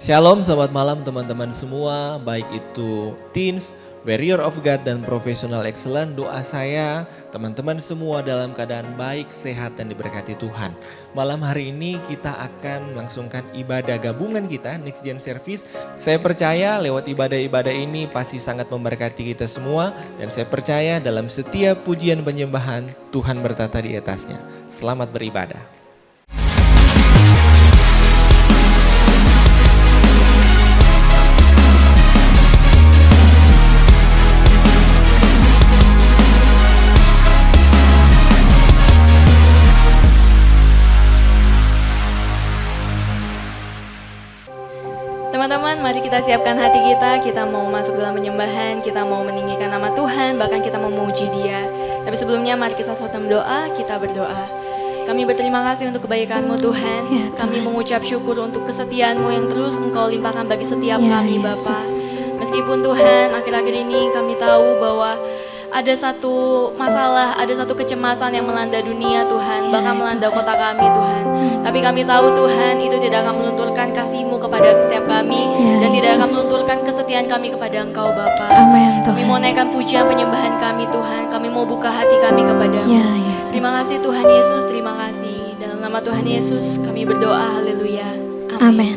Shalom, selamat malam teman-teman semua, baik itu teens, warrior of God dan professional excellent. Doa saya teman-teman semua dalam keadaan baik, sehat dan diberkati Tuhan. Malam hari ini kita akan melangsungkan ibadah gabungan kita, Next Gen Service. Saya percaya lewat ibadah-ibadah ini pasti sangat memberkati kita semua. Dan saya percaya dalam setiap pujian penyembahan Tuhan bertata di atasnya. Selamat beribadah. Teman-teman, mari kita siapkan hati kita mau masuk dalam penyembahan, kita mau meninggikan nama Tuhan, bahkan kita mau memuji Dia. Tapi sebelumnya mari kita satu doa, kita berdoa. Kami berterima kasih untuk kebaikan-Mu Tuhan. Kami mengucap syukur untuk kesetiaan-Mu yang terus Engkau limpahkan bagi setiap kami Bapa. Meskipun Tuhan akhir-akhir ini kami tahu bahwa ada satu masalah, ada satu kecemasan yang melanda dunia Tuhan, bahkan melanda kota kami Tuhan. Tapi kami tahu Tuhan itu tidak akan melunturkan kasih-Mu kepada setiap kami, dan tidak akan melunturkan kesetiaan kami kepada Engkau Bapa. Kami mau naikkan pujian penyembahan kami Tuhan, kami mau buka hati kami kepada-Mu. Terima kasih Tuhan Yesus, terima kasih. Dalam nama Tuhan Yesus kami berdoa, haleluya. Amin.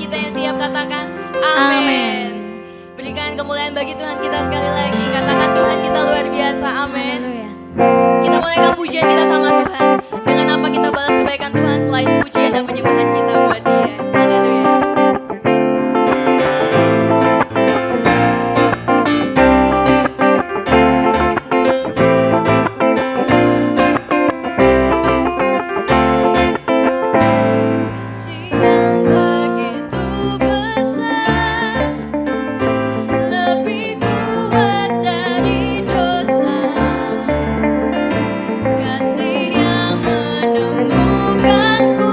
kita yang siap katakan Amin. amin. Berikan kemuliaan bagi Tuhan kita sekali lagi. Katakan Tuhan kita luar biasa, amin. Haleluya. Kita mulaikan pujian kita sama Tuhan. Dengan apa kita balas kebaikan Tuhan selain pujian dan penyembahan kita buat Dia. Haleluya. Kasih yang begitu besar, lebih kuat dari dosa. Kasih yang menemukanku,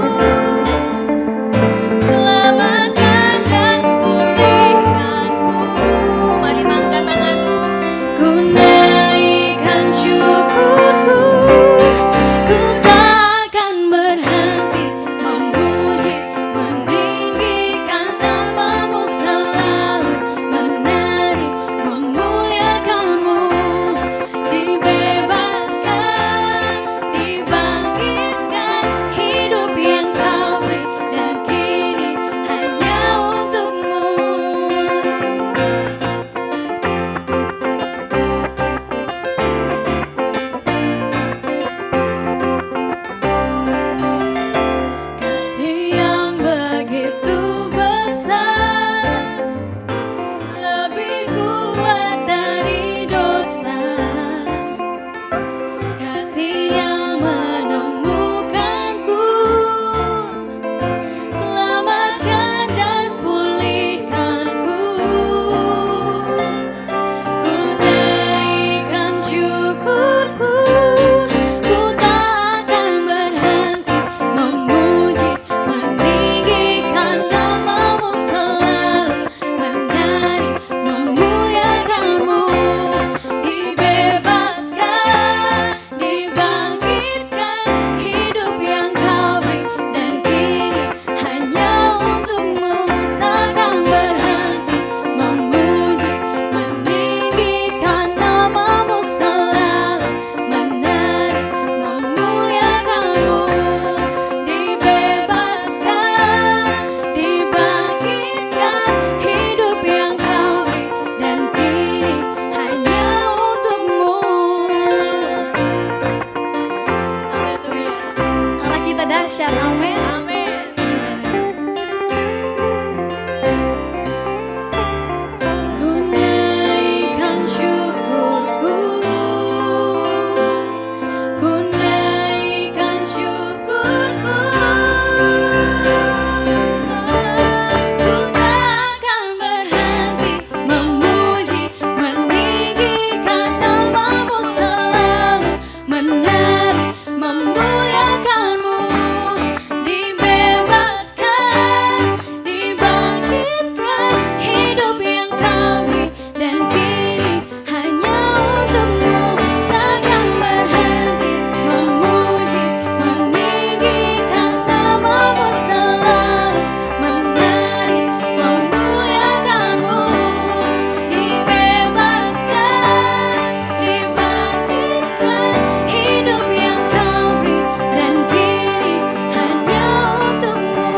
selamatkan dan pulihkanku. Mari angkat tanganmu. Ku naikkan syukurku, ku tak akan berhenti memuji, meninggikan namamu selalu, menari, memuliakanmu. Dibebaskan, dibangkitkan, hidup yang kau beri dan kini hanya untukmu. Kasih yang begitu besar, lebih kuat dari dosa. Kasih yang menemukanku, selamatkan dan pulihkanku. Ku naikkan syukurku, ku tak akan berhenti memuji, meninggikan namamu selalu, menari, memuliakanmu. Dibebaskan, dibangkitkan, hidup yang kau beri dan kini hanya untukmu. Takkan berhenti memuji, meninggikan namamu selalu, menari, memuliakanmu. Dibebaskan, dibangkitkan, hidup yang kau beri dan kini hanya untukmu. Haleluya. Allah kita dahsyat, amin. Amin. Ku naikkan syukurku, ku naikkan syukurku. Ku tak akan berhenti memuji, meninggikan namamu selalu, menari, memuliakanmu. Dibebaskan, dibangkitkan, hidup yang kau beri dan kini hanya untukmu. Takkan berhenti memuji, meninggikan namamu selalu, menari, memuliakanmu. Dibebaskan, dibangkitkan, hidup yang kau beri dan kini hanya untukmu.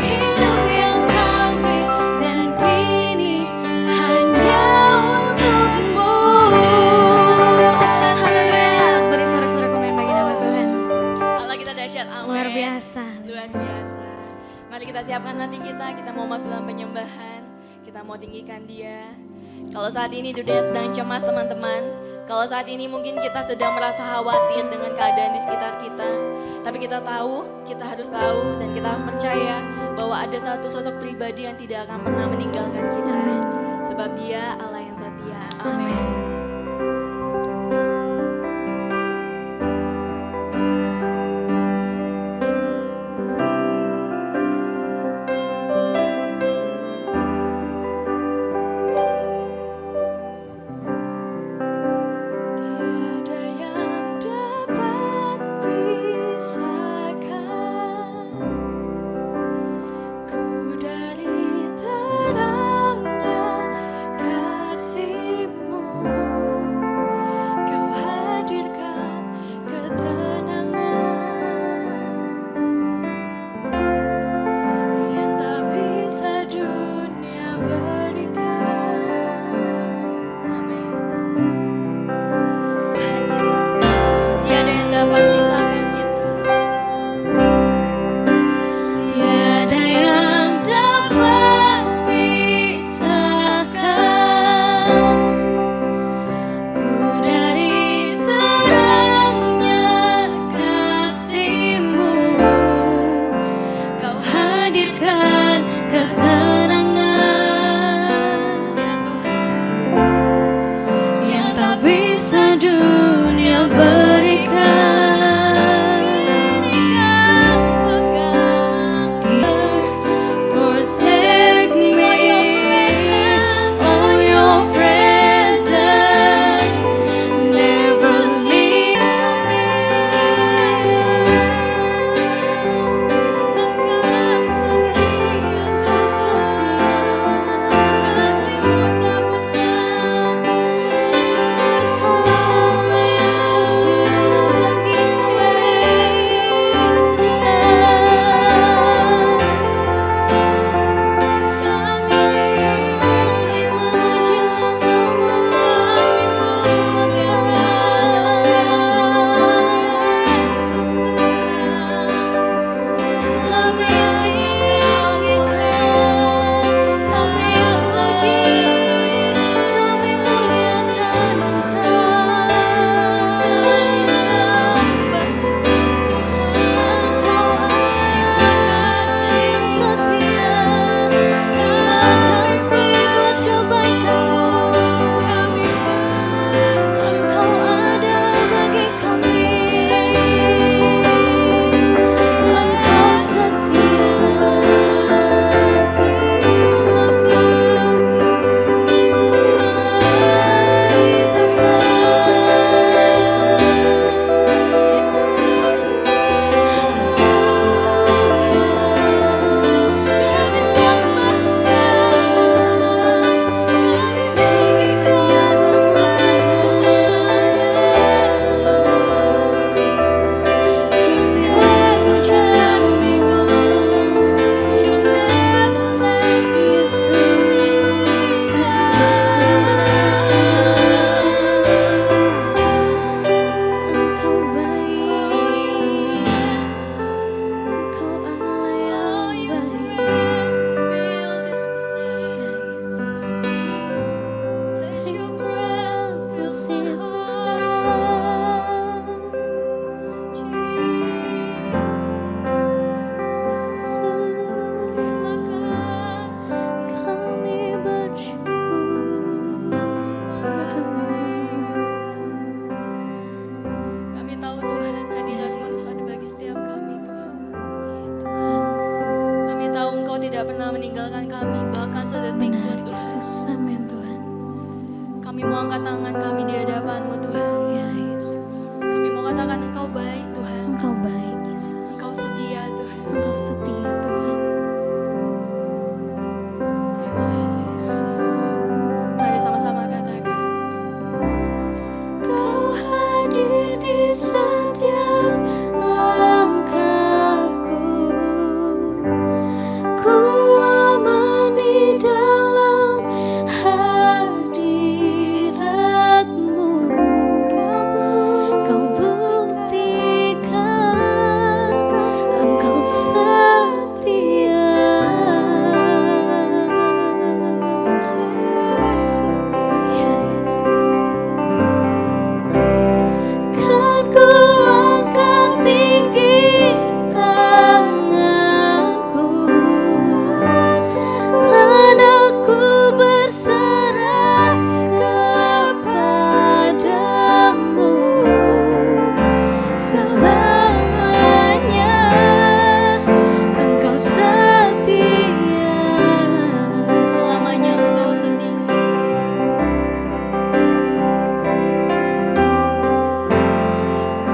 Hidup yang kau beri dan kini hanya untukmu. Haleluya. Beri sorak-sorak komen bagi nama Tuhan. Allah kita dahsyat, amin. Luar biasa. Luar biasa. Mari kita siapkan hati kita mau masuk dalam penyembahan. Kita mau tinggikan Dia. Kalau saat ini dunia sedang cemas teman-teman, kalau saat ini mungkin kita sedang merasa khawatir dengan keadaan di sekitar kita, tapi kita tahu, kita harus tahu dan kita harus percaya bahwa ada satu sosok pribadi yang tidak akan pernah meninggalkan kita. Amin. Sebab Dia Allah yang setia. Amin. Tiada yang dapat pisahkan ku dari terangnya kasih-Mu. pernah meninggalkan kami, bahkan sedetik pun Benar, Tuhan. Yesus. Amin Tuhan. Kami mau angkat tangan kami di hadapan-Mu Tuhan. Ya Yesus. Kami mau katakan Engkau baik Tuhan. Engkau baik Yesus. Engkau setia Tuhan. Engkau setia Tuhan. Terima kasih Yesus. Mari sama-sama katakan. Kau hadir di setiap langkahku. Ku aman di dalam hadirat-Mu. Kau buktikan Engkau setia. Yesus, Yesus. Kan ku angkat tinggi tanganku, kan aku berserah kepadamu. Selamanya Engkau setia. Selamanya Engkau setia.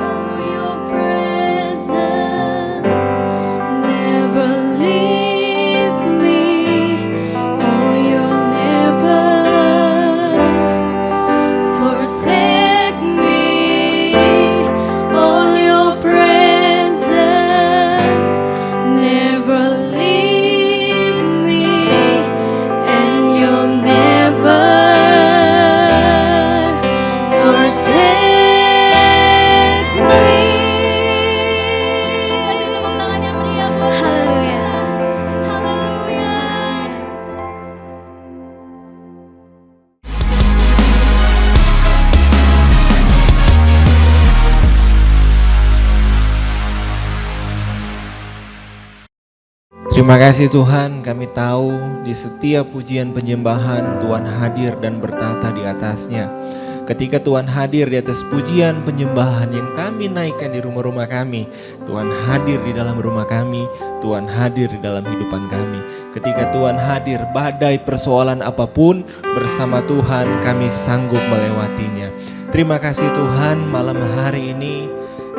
Oh, your presence never leave me. Oh, you'll never forsake me. Oh, your presence never leave me, and you'll never forsake me. Kasih tepuk tangan yang meriah buat Haleluya. kita. Haleluya. Yesus. Terima kasih Tuhan, kami tahu di setiap pujian penyembahan Tuhan hadir dan bertata di atasnya. Ketika Tuhan hadir di atas pujian penyembahan yang kami naikkan di rumah-rumah kami, Tuhan hadir di dalam rumah kami, Tuhan hadir di dalam kehidupan kami. Ketika Tuhan hadir, badai persoalan apapun bersama Tuhan kami sanggup melewatinya. Terima kasih Tuhan, malam hari ini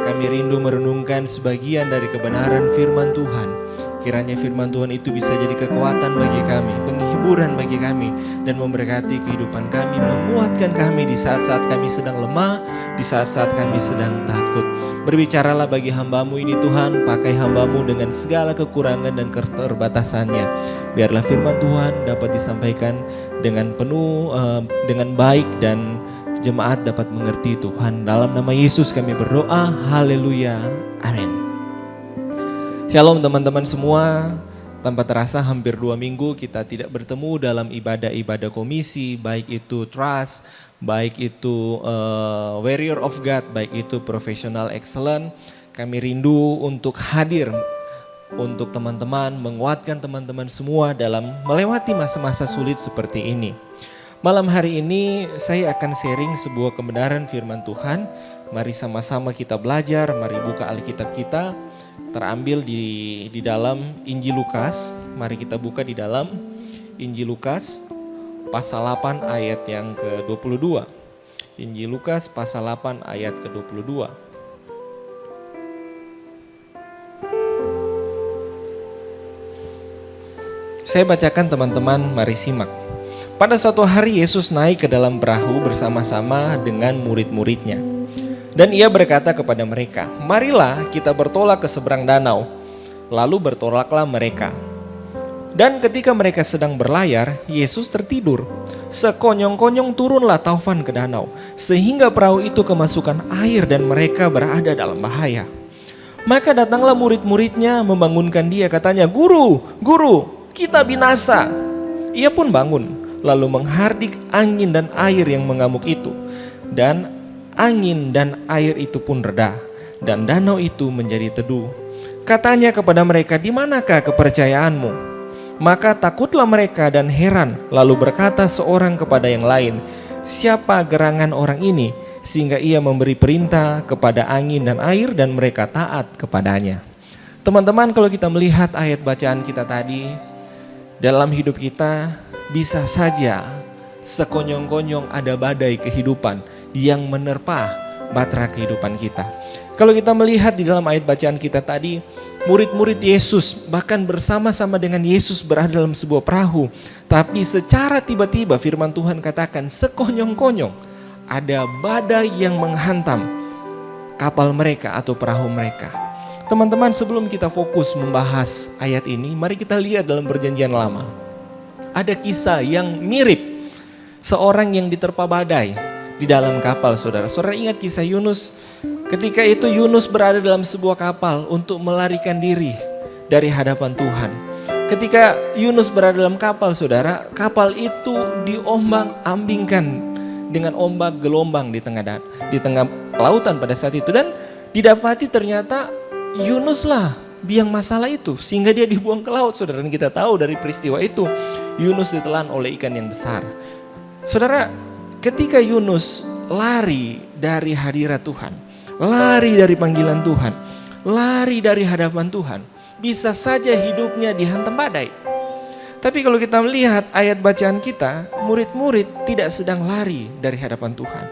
kami rindu merenungkan sebagian dari kebenaran firman Tuhan. Kiranya firman Tuhan itu bisa jadi kekuatan bagi kami, penghiburan bagi kami, dan memberkati kehidupan kami, menguatkan kami di saat-saat kami sedang lemah, di saat-saat kami sedang takut. Berbicaralah bagi hamba-Mu ini Tuhan, pakai hamba-Mu dengan segala kekurangan dan keterbatasannya. Biarlah firman Tuhan dapat disampaikan dengan penuh, dengan baik, dan jemaat dapat mengerti Tuhan. Dalam nama Yesus kami berdoa, haleluya, amin. Shalom teman-teman semua, tanpa terasa hampir 2 minggu kita tidak bertemu dalam ibadah-ibadah komisi, baik itu trust, baik itu warrior of God, baik itu professional excellent. Kami rindu untuk hadir untuk teman-teman, menguatkan teman-teman semua dalam melewati masa-masa sulit seperti ini. Malam hari ini saya akan sharing sebuah kebenaran firman Tuhan. Mari sama-sama kita belajar, mari buka Alkitab kita. Terambil di dalam Injil Lukas. Mari kita buka di dalam Injil Lukas pasal 8 ayat yang ke-22. Injil Lukas pasal 8 ayat ke-22. Saya bacakan teman-teman, mari simak. Pada suatu hari Yesus naik ke dalam perahu bersama-sama dengan murid-muridnya. Dan ia berkata kepada mereka, "Marilah kita bertolak ke seberang danau." Lalu bertolaklah mereka. Dan ketika mereka sedang berlayar, Yesus tertidur. Sekonyong-konyong turunlah taufan ke danau, sehingga perahu itu kemasukan air dan mereka berada dalam bahaya. Maka datanglah murid-muridnya membangunkan dia, katanya, "Guru, guru, kita binasa." Ia pun bangun, lalu menghardik angin dan air yang mengamuk itu. Dan angin dan air itu pun reda, dan danau itu menjadi teduh. Katanya kepada mereka, "Di manakah kepercayaanmu?" Maka takutlah mereka dan heran, lalu berkata seorang kepada yang lain, "Siapa gerangan orang ini, sehingga ia memberi perintah kepada angin dan air dan mereka taat kepadanya?" Teman-teman, kalau kita melihat ayat bacaan kita tadi, dalam hidup kita bisa saja sekonyong-konyong ada badai kehidupan yang menerpa bahtera kehidupan kita. Kalau kita melihat di dalam ayat bacaan kita tadi, murid-murid Yesus bahkan bersama-sama dengan Yesus berada dalam sebuah perahu. Tapi secara tiba-tiba firman Tuhan katakan sekonyong-konyong ada badai yang menghantam kapal mereka atau perahu mereka. Teman-teman, sebelum kita fokus membahas ayat ini, mari kita lihat dalam Perjanjian Lama. Ada kisah yang mirip seorang yang diterpa badai di dalam kapal, saudara. Saudara ingat kisah Yunus? Ketika itu Yunus berada dalam sebuah kapal untuk melarikan diri dari hadapan Tuhan. Ketika Yunus berada dalam kapal, saudara, kapal itu diombang-ambingkan dengan ombak gelombang di tengah lautan pada saat itu. Dan didapati ternyata Yunus lah biang masalah itu sehingga dia dibuang ke laut, saudara. Dan kita tahu dari peristiwa itu Yunus ditelan oleh ikan yang besar. Saudara, ketika Yunus lari dari hadirat Tuhan, lari dari panggilan Tuhan, lari dari hadapan Tuhan, bisa saja hidupnya dihantam badai. Tapi kalau kita melihat ayat bacaan kita, murid-murid tidak sedang lari dari hadapan Tuhan.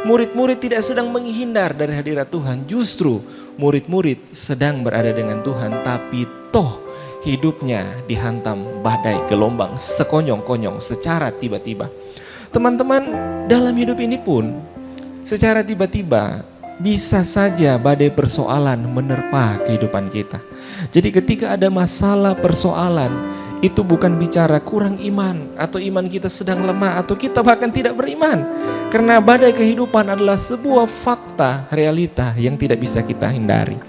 Murid-murid tidak sedang menghindar dari hadirat Tuhan. Justru murid-murid sedang berada dengan Tuhan, tapi toh hidupnya dihantam badai gelombang sekonyong-konyong secara tiba-tiba. Teman-teman, dalam hidup ini pun secara tiba-tiba bisa saja badai persoalan menerpa kehidupan kita. Jadi ketika ada masalah persoalan, itu bukan bicara kurang iman atau iman kita sedang lemah atau kita bahkan tidak beriman. Karena badai kehidupan adalah sebuah fakta realita yang tidak bisa kita hindari.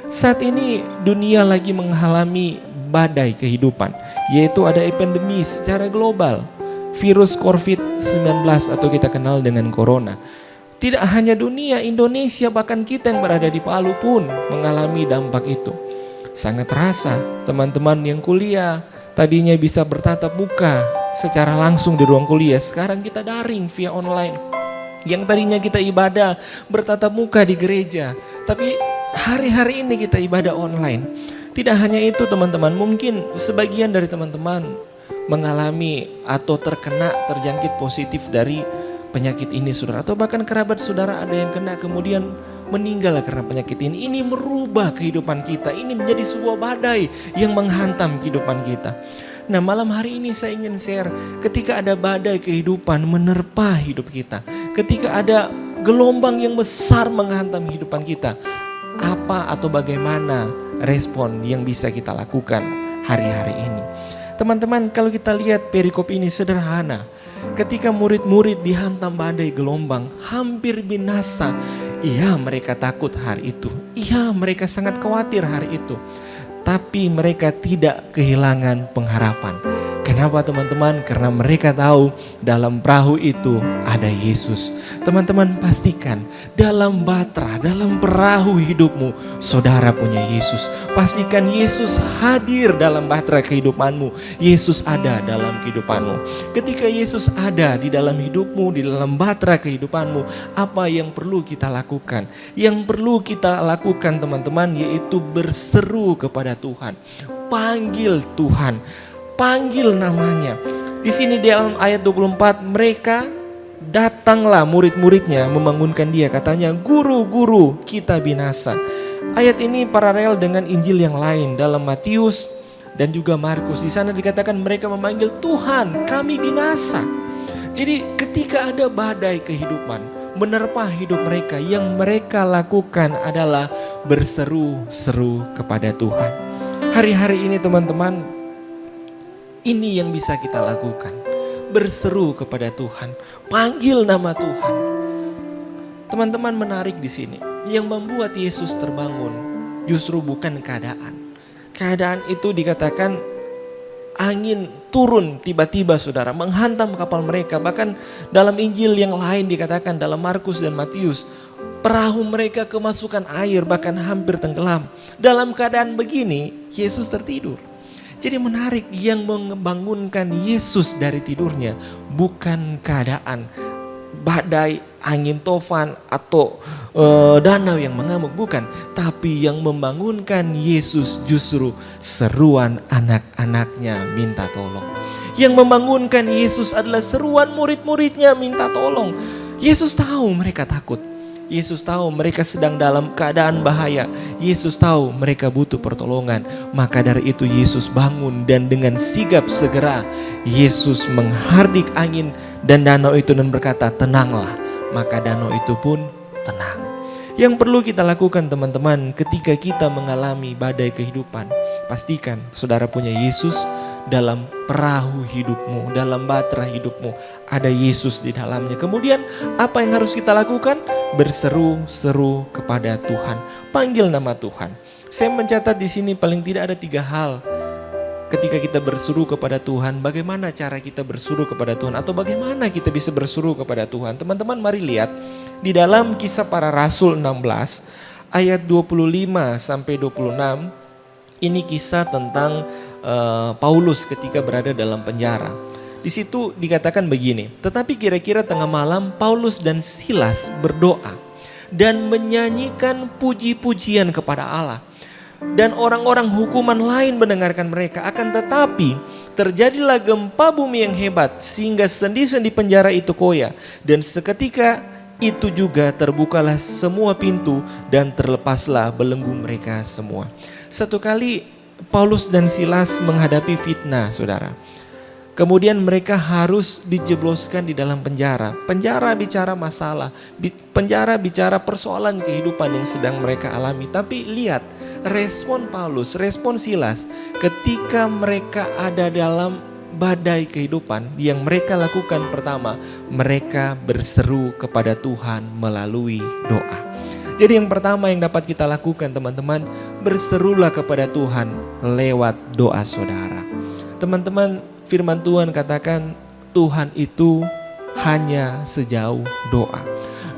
Saat ini dunia lagi mengalami badai kehidupan, yaitu ada epidemi secara global, virus COVID-19 atau kita kenal dengan corona. Tidak hanya dunia, Indonesia bahkan kita yang berada di Palu pun mengalami dampak itu. Sangat terasa teman-teman yang kuliah tadinya bisa bertatap muka secara langsung di ruang kuliah, sekarang kita daring via online. Yang tadinya kita ibadah bertatap muka di gereja, tapi hari-hari ini kita ibadah online. Tidak hanya itu teman-teman, mungkin sebagian dari teman-teman mengalami atau terjangkit positif dari penyakit ini, saudara, atau bahkan kerabat saudara ada yang kena kemudian meninggal karena penyakit ini. Ini merubah kehidupan kita, ini menjadi sebuah badai yang menghantam kehidupan kita. Nah, malam hari ini saya ingin share, ketika ada badai kehidupan menerpa hidup kita, ketika ada gelombang yang besar menghantam kehidupan kita, apa atau bagaimana respon yang bisa kita lakukan hari-hari ini? Teman-teman, kalau kita lihat perikop ini sederhana. Ketika murid-murid dihantam badai gelombang, hampir binasa. Iya, mereka takut hari itu. Iya, mereka sangat khawatir hari itu. Tapi mereka tidak kehilangan pengharapan. Kenapa teman-teman? Karena mereka tahu dalam perahu itu ada Yesus. Teman-teman, pastikan dalam bahtera, dalam perahu hidupmu, saudara punya Yesus. Pastikan Yesus hadir dalam bahtera kehidupanmu. Yesus ada dalam kehidupanmu. Ketika Yesus ada di dalam hidupmu, di dalam bahtera kehidupanmu, apa yang perlu kita lakukan? Yang perlu kita lakukan teman-teman, yaitu berseru kepada Tuhan. Panggil Tuhan. Panggil namanya. Di sini di dalam ayat 24, mereka datanglah murid-muridnya membangunkan dia, katanya, "Guru, guru, kita binasa." Ayat ini paralel dengan Injil yang lain dalam Matius dan juga Markus. Di sana dikatakan mereka memanggil, "Tuhan, kami binasa." Jadi ketika ada badai kehidupan menerpa hidup mereka, yang mereka lakukan adalah berseru-seru kepada Tuhan. Hari-hari ini teman-teman, ini yang bisa kita lakukan. Berseru kepada Tuhan, panggil nama Tuhan. Teman-teman, menarik di sini. Yang membuat Yesus terbangun justru bukan keadaan. Keadaan itu dikatakan angin turun tiba-tiba, saudara, menghantam kapal mereka. Bahkan dalam Injil yang lain dikatakan dalam Markus dan Matius, perahu mereka kemasukan air bahkan hampir tenggelam. Dalam keadaan begini, Yesus tertidur. Jadi menarik, yang membangunkan Yesus dari tidurnya bukan keadaan, badai, angin tofan, atau danau yang mengamuk, bukan. Tapi yang membangunkan Yesus justru seruan anak-anaknya minta tolong. Yang membangunkan Yesus adalah seruan murid-muridnya minta tolong. Yesus tahu mereka takut. Yesus tahu mereka sedang dalam keadaan bahaya. Yesus tahu mereka butuh pertolongan. Maka dari itu Yesus bangun dan dengan sigap segera Yesus menghardik angin dan danau itu dan berkata, tenanglah. Maka danau itu pun tenang. Yang perlu kita lakukan teman-teman ketika kita mengalami badai kehidupan, pastikan saudara punya Yesus dalam perahu hidupmu, dalam bahtera hidupmu. Ada Yesus di dalamnya. Kemudian apa yang harus kita lakukan? Berseru-seru kepada Tuhan. Panggil nama Tuhan. Saya mencatat di sini paling tidak ada 3 hal. Ketika kita berseru kepada Tuhan, bagaimana cara kita berseru kepada Tuhan? Atau bagaimana kita bisa berseru kepada Tuhan? Teman-teman mari lihat di dalam Kisah Para Rasul 16 ayat 25 sampai 26. Ini kisah tentang Paulus ketika berada dalam penjara. Di situ dikatakan begini, tetapi kira-kira tengah malam Paulus dan Silas berdoa dan menyanyikan puji-pujian kepada Allah. Dan orang-orang hukuman lain mendengarkan mereka. Akan tetapi terjadilah gempa bumi yang hebat sehingga sendi-sendi penjara itu koyak. Dan seketika itu juga terbukalah semua pintu dan terlepaslah belenggu mereka semua. Satu kali Paulus dan Silas menghadapi fitnah, saudara. Kemudian mereka harus dijebloskan di dalam penjara. Penjara bicara masalah, penjara bicara persoalan kehidupan yang sedang mereka alami. Tapi lihat respon Paulus, respon Silas ketika mereka ada dalam badai kehidupan. Yang mereka lakukan pertama, mereka berseru kepada Tuhan melalui doa. Jadi yang pertama yang dapat kita lakukan teman-teman, berserulah kepada Tuhan lewat doa saudara. Teman-teman, firman Tuhan katakan Tuhan itu hanya sejauh doa.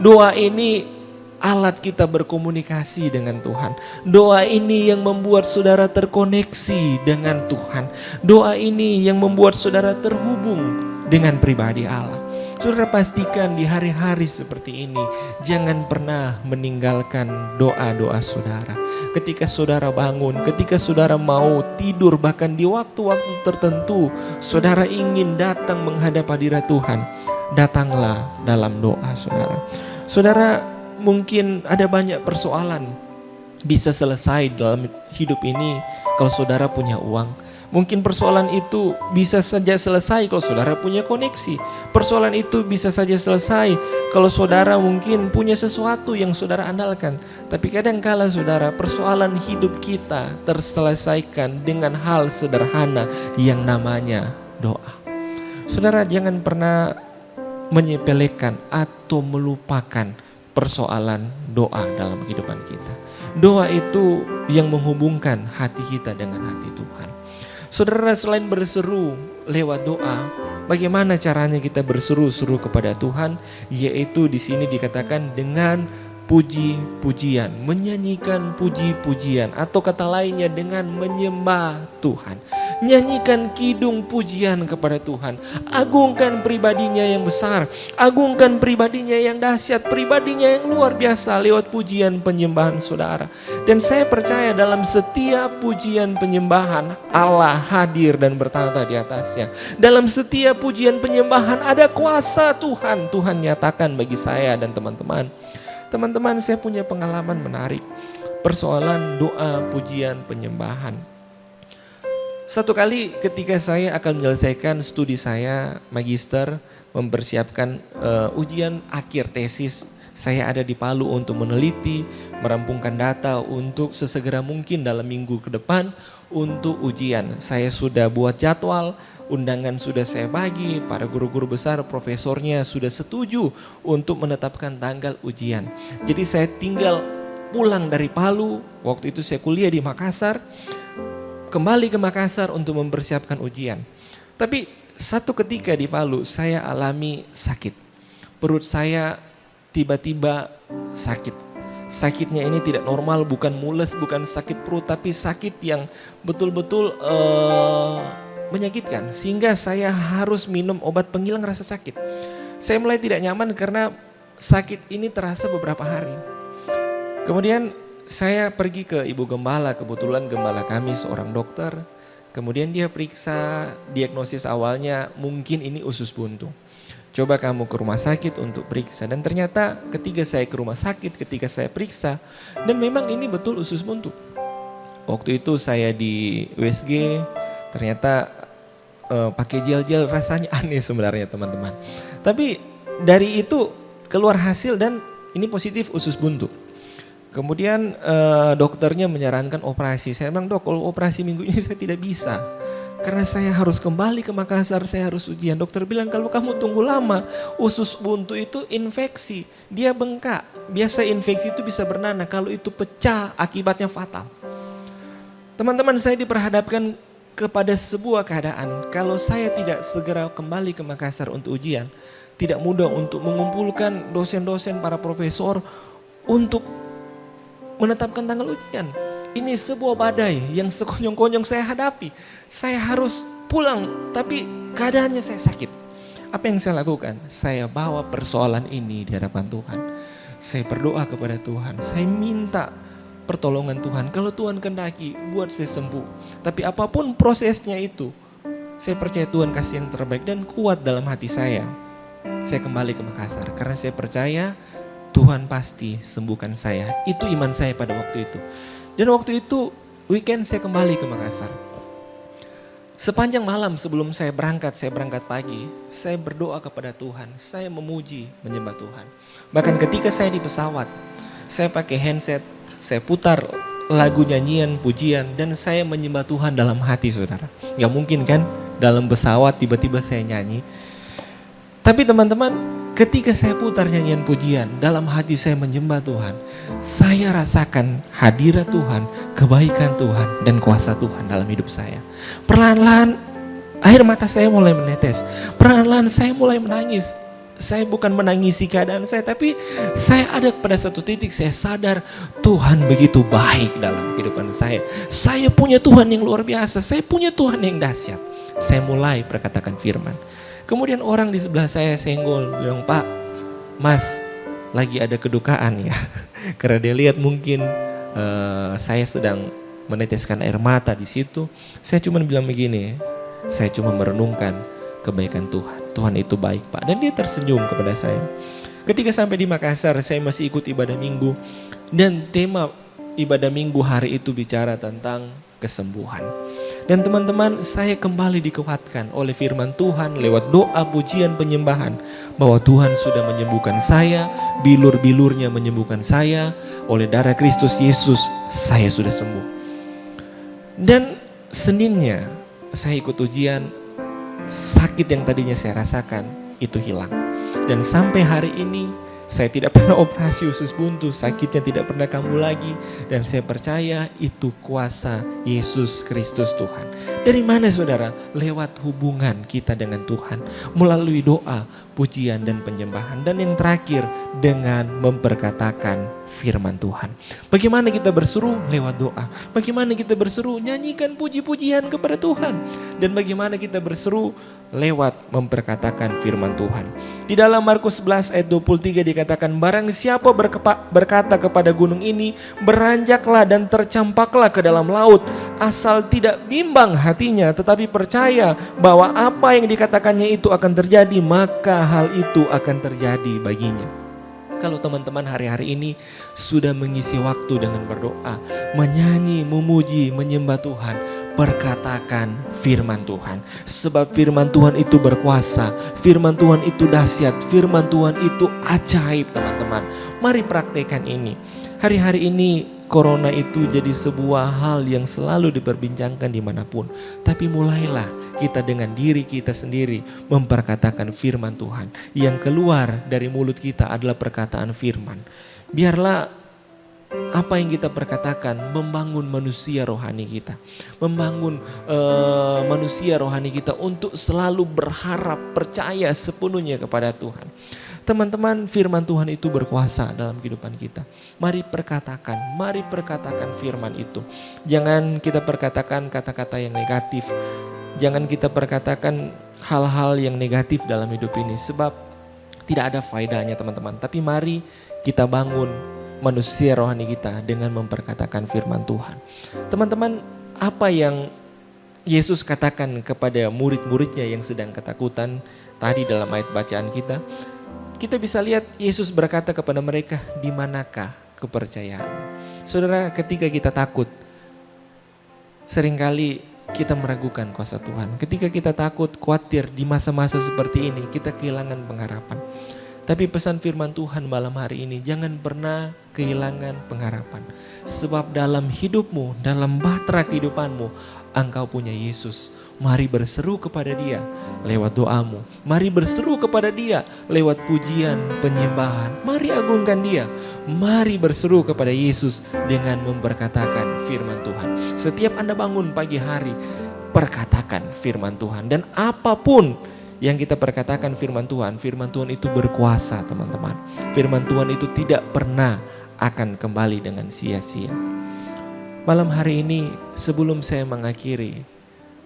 Doa ini alat kita berkomunikasi dengan Tuhan. Doa ini yang membuat saudara terkoneksi dengan Tuhan. Doa ini yang membuat saudara terhubung dengan pribadi Allah. Saudara pastikan di hari-hari seperti ini jangan pernah meninggalkan doa-doa saudara. Ketika saudara bangun, ketika saudara mau tidur, bahkan di waktu-waktu tertentu saudara ingin datang menghadap hadirat Tuhan, datanglah dalam doa saudara. Saudara mungkin ada banyak persoalan bisa selesai dalam hidup ini kalau saudara punya uang. Mungkin persoalan itu bisa saja selesai kalau saudara punya koneksi. Persoalan itu bisa saja selesai kalau saudara mungkin punya sesuatu yang saudara andalkan. Tapi kadangkala saudara, persoalan hidup kita terselesaikan dengan hal sederhana yang namanya doa. Saudara jangan pernah menyepelekan atau melupakan persoalan doa dalam kehidupan kita. Doa itu yang menghubungkan hati kita dengan hati Tuhan. Saudara, selain berseru lewat doa, bagaimana caranya kita berseru-seru kepada Tuhan? Yaitu di sini dikatakan dengan puji-pujian, menyanyikan puji-pujian, atau kata lainnya dengan menyembah Tuhan. Nyanyikan kidung pujian kepada Tuhan. Agungkan pribadinya yang besar, agungkan pribadinya yang dahsyat, pribadinya yang luar biasa lewat pujian penyembahan saudara. Dan saya percaya dalam setiap pujian penyembahan Allah hadir dan bertata di atasnya. Dalam setiap pujian penyembahan ada kuasa Tuhan. Tuhan nyatakan bagi saya dan teman-teman. Teman-teman, saya punya pengalaman menarik. Persoalan doa pujian penyembahan. Satu kali ketika saya akan menyelesaikan studi saya magister, mempersiapkan ujian akhir tesis, saya ada di Palu untuk meneliti, merampungkan data untuk sesegera mungkin dalam minggu ke depan untuk ujian. Saya sudah buat jadwal, undangan sudah saya bagi, para guru-guru besar, profesornya sudah setuju untuk menetapkan tanggal ujian. Jadi saya tinggal pulang dari Palu, waktu itu saya kuliah di Makassar, kembali ke Makassar untuk mempersiapkan ujian. Tapi satu ketika di Palu saya alami sakit. Perut saya tiba-tiba sakit. Sakitnya ini tidak normal, bukan mules, bukan sakit perut, tapi sakit yang betul-betul menyakitkan. Sehingga saya harus minum obat penghilang rasa sakit. Saya mulai tidak nyaman karena sakit ini terasa beberapa hari. Kemudian saya pergi ke Ibu Gembala, kebetulan gembala kami seorang dokter. Kemudian dia periksa, diagnosis awalnya mungkin ini usus buntu. Coba kamu ke rumah sakit untuk periksa. Dan ternyata ketika saya ke rumah sakit, ketika saya periksa, dan memang ini betul usus buntu. Waktu itu saya di USG, ternyata pakai gel-gel, rasanya aneh sebenarnya teman-teman. Tapi dari itu keluar hasil dan ini positif usus buntu. Kemudian dokternya menyarankan operasi. Saya bilang, dok kalau operasi minggu ini saya tidak bisa. Karena saya harus kembali ke Makassar, saya harus ujian. Dokter bilang kalau kamu tunggu lama, usus buntu itu infeksi. Dia bengkak. Biasa infeksi itu bisa bernanah, kalau itu pecah akibatnya fatal. Teman-teman, saya diperhadapkan kepada sebuah keadaan. Kalau saya tidak segera kembali ke Makassar untuk ujian, tidak mudah untuk mengumpulkan dosen-dosen para profesor untuk menetapkan tanggal ujian. Ini sebuah badai yang sekonyong-konyong saya hadapi. Saya harus pulang, tapi keadaannya saya sakit. Apa yang saya lakukan? Saya bawa persoalan ini di hadapan Tuhan. Saya berdoa kepada Tuhan. Saya minta pertolongan Tuhan. Kalau Tuhan kehendaki, buat saya sembuh. Tapi apapun prosesnya itu, saya percaya Tuhan kasih yang terbaik dan kuat dalam hati saya. Saya kembali ke Makassar karena saya percaya Tuhan pasti sembuhkan saya. Itu iman saya pada waktu itu. Dan waktu itu weekend saya kembali ke Makassar. Sepanjang malam sebelum saya berangkat pagi, saya berdoa kepada Tuhan. Saya memuji, menyembah Tuhan. Bahkan ketika saya di pesawat, saya pakai handset, saya putar lagu nyanyian, pujian, dan saya menyembah Tuhan dalam hati, saudara. Gak mungkin kan dalam pesawat tiba-tiba saya nyanyi. Tapi teman-teman, ketika saya putar nyanyian pujian, dalam hati saya menyembah Tuhan, saya rasakan hadirat Tuhan, kebaikan Tuhan, dan kuasa Tuhan dalam hidup saya. Perlahan-lahan air mata saya mulai menetes. Perlahan-lahan saya mulai menangis. Saya bukan menangisi keadaan saya, tapi saya ada pada satu titik saya sadar Tuhan begitu baik dalam kehidupan saya. Saya punya Tuhan yang luar biasa, saya punya Tuhan yang dahsyat. Saya mulai perkatakan firman. Kemudian orang di sebelah saya senggol, bilang, Pak, Mas, lagi ada kedukaan ya. Karena dia lihat mungkin saya sedang meneteskan air mata di situ. Saya cuma bilang begini, saya cuma merenungkan kebaikan Tuhan. Tuhan itu baik, Pak. Dan dia tersenyum kepada saya. Ketika sampai di Makassar, saya masih ikut ibadah minggu. Dan tema ibadah minggu hari itu bicara tentang kesembuhan. Dan teman-teman, saya kembali dikuatkan oleh firman Tuhan lewat doa, pujian, penyembahan. Bahwa Tuhan sudah menyembuhkan saya, bilur-bilurnya menyembuhkan saya. Oleh darah Kristus Yesus, saya sudah sembuh. Dan Seninnya, saya ikut ujian, sakit yang tadinya saya rasakan, itu hilang. Dan sampai hari ini, saya tidak pernah operasi usus buntu, sakitnya tidak pernah kambuh lagi. Dan saya percaya itu kuasa Yesus Kristus Tuhan. Dari mana saudara? Lewat hubungan kita dengan Tuhan. Melalui doa, pujian dan penyembahan. Dan yang terakhir, dengan memperkatakan firman Tuhan. Bagaimana kita berseru? Lewat doa. Bagaimana kita berseru? Nyanyikan puji-pujian kepada Tuhan. Dan bagaimana kita berseru? Lewat memperkatakan firman Tuhan. Di dalam Markus 11 ayat 23 dikatakan, barang siapa berkata kepada gunung ini, beranjaklah dan tercampaklah ke dalam laut, asal tidak bimbang hatinya, tetapi percaya bahwa apa yang dikatakannya itu akan terjadi, maka hal itu akan terjadi baginya. Kalau teman-teman hari-hari ini sudah mengisi waktu dengan berdoa, menyanyi, memuji, menyembah Tuhan, perkatakan firman Tuhan. Sebab firman Tuhan itu berkuasa, firman Tuhan itu dahsyat, firman Tuhan itu ajaib teman-teman. Mari praktekkan ini. Hari-hari ini corona itu jadi sebuah hal yang selalu diperbincangkan dimanapun. Tapi mulailah kita dengan diri kita sendiri memperkatakan firman Tuhan. Yang keluar dari mulut kita adalah perkataan firman. Biarlah apa yang kita perkatakan membangun manusia rohani kita. Membangun manusia rohani kita untuk selalu berharap, percaya sepenuhnya kepada Tuhan. Teman-teman, firman Tuhan itu berkuasa dalam kehidupan kita. Mari perkatakan firman itu. Jangan kita perkatakan kata-kata yang negatif. Jangan kita perkatakan hal-hal yang negatif dalam hidup ini. Sebab Tidak ada faedahnya teman-teman. Tapi mari kita bangun manusia rohani kita dengan memperkatakan firman Tuhan. Teman-teman, apa yang Yesus katakan kepada murid-muridnya yang sedang ketakutan tadi dalam ayat bacaan kita, kita bisa lihat Yesus berkata kepada mereka, di manakah kepercayaan? Saudara, ketika kita takut, seringkali kita meragukan kuasa Tuhan. Ketika kita takut, khawatir di masa-masa seperti ini, kita kehilangan pengharapan. Tapi pesan firman Tuhan malam hari ini, jangan pernah kehilangan pengharapan. Sebab dalam hidupmu, dalam bahtera kehidupanmu, engkau punya Yesus. Mari berseru kepada Dia lewat doamu. Mari berseru kepada Dia lewat pujian, penyembahan. Mari agungkan Dia. Mari berseru kepada Yesus dengan memperkatakan firman Tuhan. Setiap Anda bangun pagi hari, perkatakan firman Tuhan. Dan apapun yang kita perkatakan firman Tuhan itu berkuasa teman-teman. Firman Tuhan itu tidak pernah akan kembali dengan sia-sia. Malam hari ini sebelum saya mengakhiri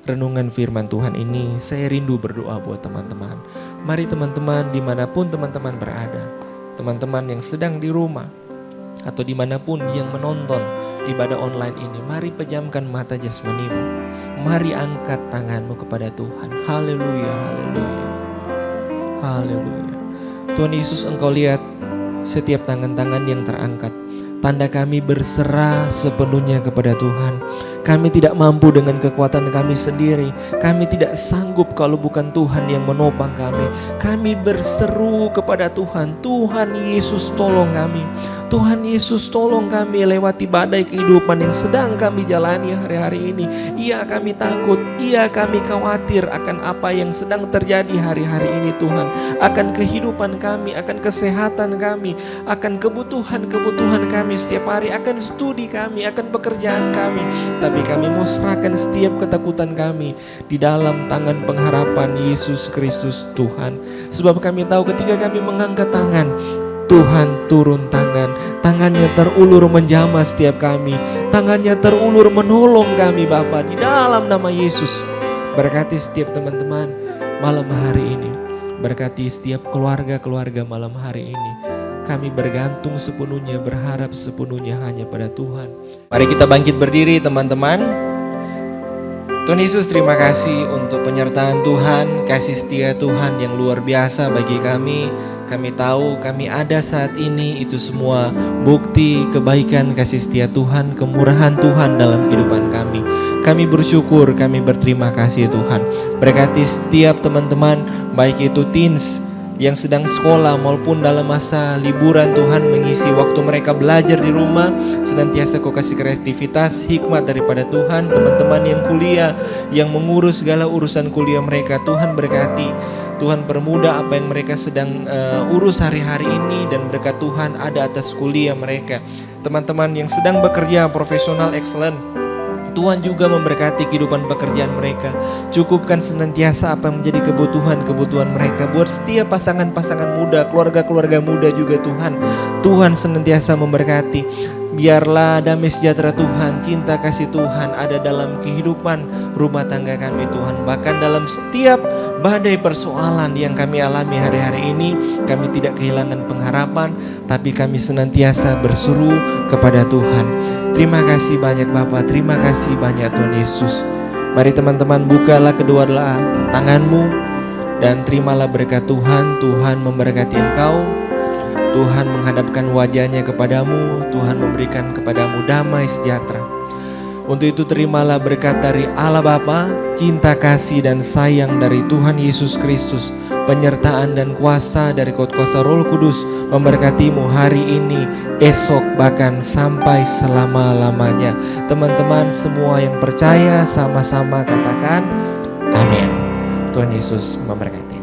renungan firman Tuhan ini, saya rindu berdoa buat teman-teman. Mari teman-teman dimanapun teman-teman berada, teman-teman yang sedang di rumah atau dimanapun yang menonton ibadah online ini, mari pejamkan mata jasmanimu. Mari angkat tanganmu kepada Tuhan. Haleluya, haleluya, haleluya. Tuhan Yesus, Engkau lihat setiap tangan-tangan yang terangkat. Tanda kami berserah sepenuhnya kepada Tuhan. Kami tidak mampu dengan kekuatan kami sendiri. Kami tidak sanggup kalau bukan Tuhan yang menopang kami. Kami berseru kepada Tuhan. Tuhan Yesus, tolong kami. Tuhan Yesus, tolong kami lewati badai kehidupan yang sedang kami jalani hari-hari ini. Iya, kami takut, iya kami khawatir akan apa yang sedang terjadi hari-hari ini Tuhan. Akan kehidupan kami, akan kesehatan kami, akan kebutuhan-kebutuhan kami setiap hari, akan studi kami, akan pekerjaan kami. Tapi kami mau serahkan setiap ketakutan kami di dalam tangan pengharapan Yesus Kristus Tuhan. Sebab kami tahu ketika kami mengangkat tangan, Tuhan turun tangan, tangannya terulur menjamah setiap kami, tangannya terulur menolong kami Bapa, di dalam nama Yesus. Berkati setiap teman-teman malam hari ini, berkati setiap keluarga-keluarga malam hari ini. Kami bergantung sepenuhnya, berharap sepenuhnya hanya pada Tuhan. Mari kita bangkit berdiri teman-teman. Tuhan Yesus, terima kasih untuk penyertaan Tuhan, kasih setia Tuhan yang luar biasa bagi kami. Kami tahu kami ada saat ini, itu semua bukti kebaikan kasih setia Tuhan, kemurahan Tuhan dalam kehidupan kami. Kami bersyukur, kami berterima kasih Tuhan. Berkati setiap teman-teman, baik itu teens yang sedang sekolah maupun dalam masa liburan Tuhan, mengisi waktu mereka belajar di rumah. Senantiasa Kau kasih kreativitas, hikmat daripada Tuhan. Teman-teman yang kuliah, yang mengurus segala urusan kuliah mereka, Tuhan berkati. Tuhan permudah apa yang mereka sedang urus hari-hari ini, dan berkat Tuhan ada atas kuliah mereka. Teman-teman yang sedang bekerja profesional excellent, Tuhan juga memberkati kehidupan pekerjaan mereka. Cukupkan senantiasa apa yang menjadi kebutuhan-kebutuhan mereka. Buat setiap pasangan-pasangan muda, keluarga-keluarga muda juga Tuhan. Tuhan senantiasa memberkati. Biarlah damai sejahtera Tuhan, cinta kasih Tuhan ada dalam kehidupan rumah tangga kami Tuhan. Bahkan dalam setiap badai persoalan yang kami alami hari-hari ini, kami tidak kehilangan pengharapan, tapi kami senantiasa berseru kepada Tuhan. Terima kasih banyak Bapa, terima kasih banyak Tuhan Yesus. Mari teman-teman, bukalah kedua tanganmu dan terimalah berkat Tuhan. Tuhan memberkati engkau, Tuhan menghadapkan wajahnya kepadamu, Tuhan memberikan kepadamu damai sejahtera. Untuk itu terimalah berkat dari Allah Bapa, cinta kasih dan sayang dari Tuhan Yesus Kristus, penyertaan dan kuasa dari kuasa Roh Kudus memberkatimu hari ini, esok, bahkan sampai selama-lamanya. Teman-teman semua yang percaya sama-sama katakan amin. Tuhan Yesus memberkati.